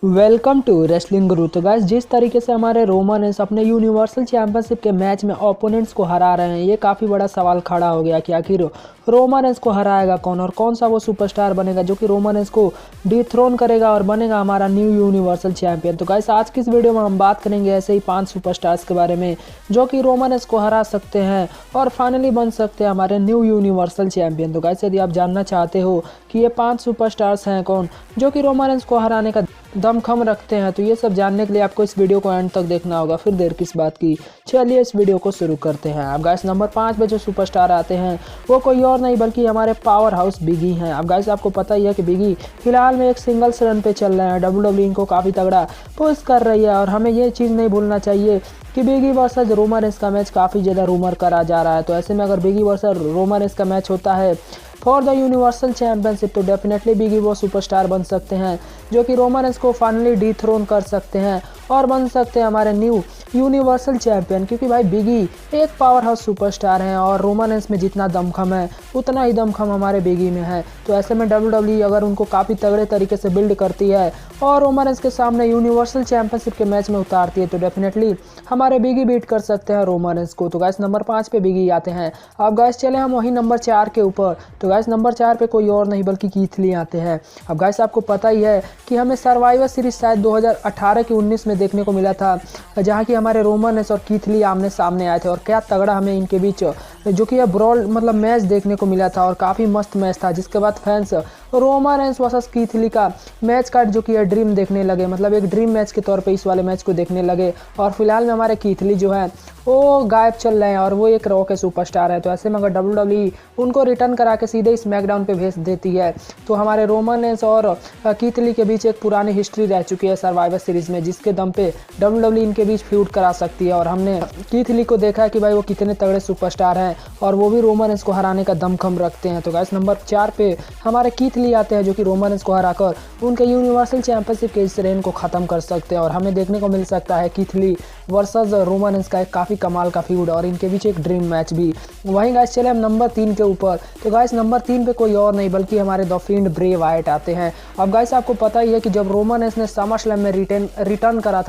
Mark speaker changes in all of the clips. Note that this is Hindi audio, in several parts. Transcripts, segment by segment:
Speaker 1: वेलकम टू रेसलिंग गुरु। तो गाइस, जिस तरीके से हमारे रोमन रेंस अपने यूनिवर्सल चैंपियनशिप के मैच में ओपोनेंट्स को हरा रहे हैं, ये काफ़ी बड़ा सवाल खड़ा हो गया कि आखिर रोमन रेंस को हराएगा कौन और कौन सा वो सुपरस्टार बनेगा जो कि रोमन रेंस को डिथ्रोन करेगा और बनेगा हमारा न्यू यूनिवर्सल चैंपियन। तो गाइस, आज की इस वीडियो में हम बात करेंगे ऐसे ही 5 सुपरस्टार्स के बारे में जो कि रोमन रेंस को हरा सकते हैं और फाइनली बन सकते हैं हमारे न्यू यूनिवर्सल चैंपियन। तो गाइस, यदि आप जानना चाहते हो कि ये 5 सुपरस्टार्स हैं कौन जो कि रोमन रेंस को हराने का दमखम रखते हैं, तो ये सब जानने के लिए आपको इस वीडियो को एंड तक देखना होगा। फिर देर किस बात की, चलिए इस वीडियो को शुरू करते हैं। अब गाइस, नंबर 5 पे जो सुपरस्टार आते हैं वो कोई और नहीं बल्कि हमारे पावर हाउस बिगी हैं। अब गाइस, आपको पता ही है कि बिगी फिलहाल में एक सिंगल्स रन पे चल रहे हैं। डब्ल्यूडब्ल्यूई इनको काफ़ी तगड़ा पुश कर रही है और हमें ये चीज़ नहीं भूलना चाहिए कि बिगी वर्सेस रोमन रेंस का मैच काफ़ी ज़्यादा रूमर करा जा रहा है। तो ऐसे में अगर बिगी वर्सेस रोमन रेंस का मैच होता है फॉर द यूनिवर्सल चैंपियनशिप, तो डेफिनेटली बिगी वो सुपरस्टार बन सकते हैं जो कि रोमन रेंस को फाइनली डिथ्रोन कर सकते हैं और बन सकते हैं हमारे न्यू यूनिवर्सल चैंपियन। क्योंकि भाई बिगी एक पावर हाउस सुपरस्टार हैं और रोमन रेंस में जितना दमखम है उतना ही दमखम हमारे बिगी में है। तो ऐसे में डब्ल्यूडब्ल्यूई अगर उनको काफ़ी तगड़े तरीके से बिल्ड करती है और रोमन रेंस के सामने यूनिवर्सल चैंपियनशिप के मैच में उतारती है, तो डेफिनेटली हमारे बिगी बीट कर सकते हैं रोमन रेंस को। तो गाइस, नंबर 5 पे बिगी आते हैं। अब गाइस, चले हम वही नंबर 4 के ऊपर। तो गाइस, नंबर 4 पे कोई और नहीं बल्कि कीथ ली आते हैं। अब गाइस, आपको पता ही है कि हमें सर्वाइवर सीरीज शायद 2018 के 19 में देखने को मिला था, जहाँ की हमारे रोमन रेंस और कीथ ली आमने सामने आए थे और क्या तगड़ा हमें इनके बीच जो कि ब्रॉल मतलब मैच देखने को मिला था और काफ़ी मस्त मैच था। जिसके बाद fans Roman Reigns versus Keith Lee का मैच का जो कि ड्रीम देखने लगे, मतलब एक ड्रीम मैच के तौर पे इस वाले मैच को देखने लगे। और फिलहाल में हमारे कीथ ली जो है वो गायब चल रहे हैं और वो एक रॉ के सुपरस्टार है। तो ऐसे में अगर डब्ल्यूडब्ल्यूई उनको रिटर्न करा के सीधे स्मैकडाउन पे भेज देती है, तो हमारे रोमन रेंस और कीथ ली के बीच एक पुरानी हिस्ट्री रह चुकी है सर्वाइवर सीरीज में, जिसके दम पे डब्ल्यूडब्ल्यूई इनके बीच फ्यूड करा सकती है। और हमने कीथ ली को देखा है कि भाई वो कितने तगड़े सुपरस्टार हैं और वो भी रोमन रेंस को हराने का दमखम रखते हैं। तो गाइस, नंबर 4 पे हमारे कीथ ली आते हैं जो कि रोमन रेंस को हराकर उनके यूनिवर्सल चैंपियनशिप के इस रेन को ख़त्म कर सकते हैं और हमें देखने को मिल सकता है Keith Lee versus Roman Reigns का एक काफ़ी कमाल का फ्यूड और इनके बीच एक ड्रीम मैच भी। वहीं गाइस, चले हम नंबर 3 के ऊपर। तो गाइस, नंबर 3 पे कोई और नहीं बल्कि हमारे द फिंड ब्रे वाइट आते हैं। अब गाइस, आपको पता ही है कि जब रोमन रेंस ने समर स्लैम में रिटर्न करा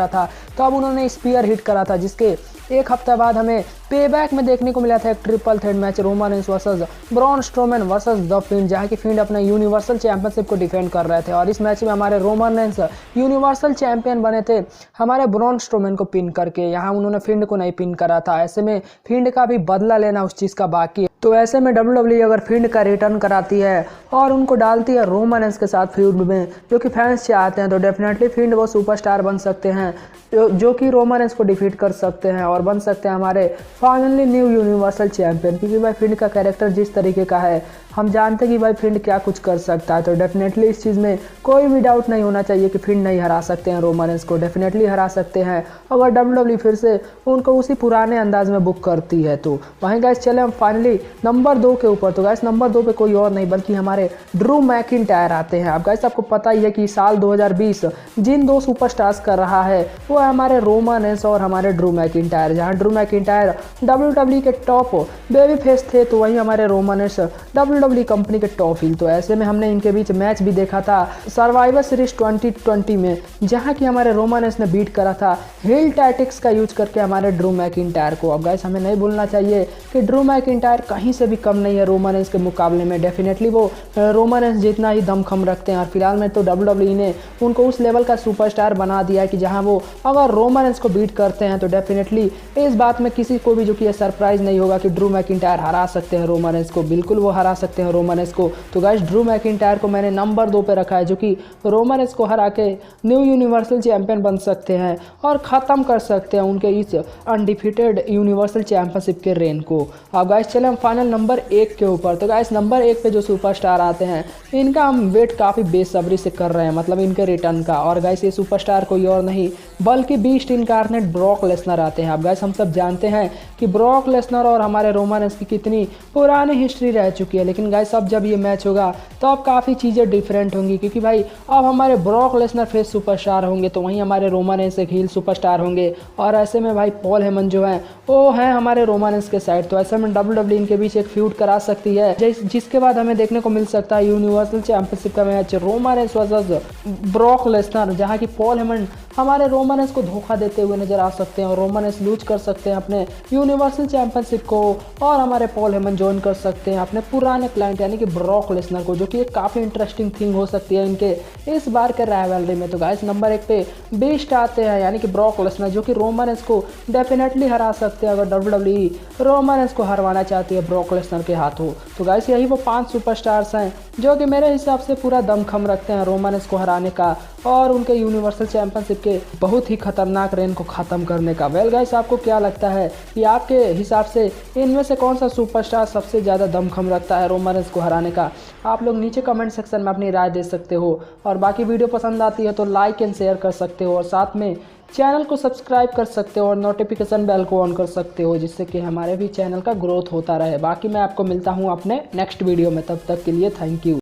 Speaker 1: था, तब उन्होंने स्पीयर हिट करा था, जिसके एक हफ्ते बाद हमें पेबैक में देखने को मिला था एक triple threat match Roman Reigns versus Braun Strowman versus the Fiend, जहां की फिंड अपने यूनिवर्सल चैंपियनशिप को डिफेंड कर रहे थे। और इस मैच में हमारे रोमन रेंस यूनिवर्सल चैंपियन बने थे हमारे ब्रॉन स्ट्रोमैन को पिन करके। यहाँ उन्होंने फिंड को नहीं पिन करा था। ऐसे में फिंड का भी बदला लेना उस चीज़ का बाकी है। तो ऐसे में डब्ल्यूडब्ल्यूई अगर फिंड का रिटर्न कराती है और उनको डालती है रोमन रेंस के साथ फ्यूड में जो कि फैंस चाहते हैं, तो डेफिनेटली फिंड वो सुपरस्टार बन सकते हैं जो कि रोमन रेंस को डिफीट कर सकते हैं और बन सकते हैं हमारे फाइनली न्यू यूनिवर्सल चैंपियन। क्योंकि भाई फिंड का कैरेक्टर जिस तरीके का है, हम जानते हैं कि भाई फिंड क्या कुछ कर सकता है। तो डेफिनेटली इस चीज़ में कोई भी डाउट नहीं होना चाहिए कि फिंड नहीं हरा सकते हैं रोमन रेंस को, डेफिनेटली हरा सकते हैं अगर डब्ल्यूडब्ल्यूई फिर से उनको उसी पुराने अंदाज में बुक करती है। तो वहीं गाइस, चले हम फाइनली नंबर 2 के ऊपर। तो गाइस, नंबर 2 पे कोई और नहीं बल्कि हमारे ड्रू मैकिंटायर आते हैं। अब गाइस, आपको पता ही है कि साल 2020 जिन 2 सुपरस्टार्स कर रहा है वो है हमारे रोमन रेंस और हमारे ड्रू मैकिंटायर। जहां ड्रू मैकिंटायर डब्ल्यूडब्ल्यूई के टॉप बेबी फेस थे, तो वहीं हमारे रोमन रेंस डब्ल्यूडब्ल्यूई कंपनी के टॉप हील। तो ऐसे में हमने इनके बीच मैच भी देखा था सर्वाइवर सीरीज 2020 में, जहां की हमारे रोमन रेंस ने बीट करा था हील टैक्टिक्स का यूज करके हमारे ड्रू मैकिंटायर को। अब गाइस, हमें नहीं भूलना चाहिए कि ड्रू मैकिंटायर कहीं से भी कम नहीं है रोमन रेंस के मुकाबले में। डेफिनेटली वो रोमन रेंस जितना ही दमखम रखते हैं और फिलहाल में तो डब्ल्यूडब्ल्यूई ने उनको उस लेवल का सुपरस्टार बना दिया है कि जहां वो अगर रोमन रेंस को बीट करते हैं तो डेफिनेटली इस बात में किसी को भी जो कि सरप्राइज नहीं होगा कि ड्रू मैकिंटायर हरा सकते हैं रोमन रेंस को। बिल्कुल वो हरा सकते हैं रोमन रेंस को। तो गाइस, ड्रू मैकिंटायर को मैंने नंबर 2 पे रखा है जो कि रोमन रेंस को हरा के न्यू यूनिवर्सल चैंपियन बन सकते हैं और ख़त्म कर सकते हैं उनके इस अनडिफीटेड यूनिवर्सल चैंपियनशिप के रेन को। अब गाइस, चले हम फाइनल नंबर 1 के ऊपर। तो गाइस, नंबर 1 पे जो सुपरस्टार आते हैं इनका हम वेट काफ़ी बेसब्री से कर रहे हैं, मतलब इनके रिटर्न का। और गाइस, ये सुपरस्टार कोई और नहीं बल्कि बीस्ट इनकार्नेट ब्रॉक लेसनर आते हैं। अब गाइस हम सब जानते हैं कि ब्रॉक लेसनर और हमारे रोमन रेंस की कितनी पुरानी हिस्ट्री रह चुकी है, लेकिन गाइस अब जब ये मैच होगा तो अब काफ़ी चीज़ें डिफरेंट होंगी, क्योंकि भाई अब हमारे ब्रॉक लेसनर फेस सुपरस्टार होंगे तो वहीं हमारे रोमन रेंस एक हील सुपरस्टार होंगे। और ऐसे में भाई पॉल हेमन जो है वो हैं हमारे रोमन रेंस के साइड, तो ऐसे में WWE इनके बीच एक फ्यूड करा सकती है, जिसके बाद हमें देखने को मिल सकता है यूनिवर्सल चैंपियनशिप का match Roman Reigns versus Brock Lesnar, जहां की पॉल हेमन हमारे रोमन रेंस को धोखा देते हुए नजर आ सकते हैं और रोमन रेंस लूज कर सकते हैं अपने यूनिवर्सल चैंपियनशिप को, और हमारे पॉल हेमन ज्वाइन कर सकते हैं अपने पुराने क्लाइंट यानी कि ब्रॉक लेसनर को, जो कि एक काफ़ी इंटरेस्टिंग थिंग हो सकती है इनके इस बार के राइवलरी में। तो गाइस नंबर 1 पे बीस्ट आते हैं यानी कि ब्रॉक लेसनर, जो कि रोमन रेंस को डेफिनेटली हरा सकते हैं अगर WWE रोमन रेंस को हरवाना चाहती है ब्रॉक लेसनर के हाथों। तो गाइस यही वो 5 सुपरस्टार्स हैं जो कि मेरे हिसाब से पूरा दमखम रखते हैं रोमन रेंस को हराने का और उनके यूनिवर्सल चैंपियनशिप के बहुत ही खतरनाक रेन को ख़त्म करने का। वेल गाइस आपको क्या लगता है कि आपके हिसाब से इनमें से कौन सा सुपरस्टार सबसे ज़्यादा दमखम रखता है रोमन रेंस को हराने का? आप लोग नीचे कमेंट सेक्शन में अपनी राय दे सकते हो, और बाकी वीडियो पसंद आती है तो लाइक एंड शेयर कर सकते हो, और साथ में चैनल को सब्सक्राइब कर सकते हो और नोटिफिकेशन बेल को ऑन कर सकते हो, जिससे कि हमारे भी चैनल का ग्रोथ होता रहे। बाकी मैं आपको मिलता हूँ अपने नेक्स्ट वीडियो में, तब तक के लिए थैंक यू।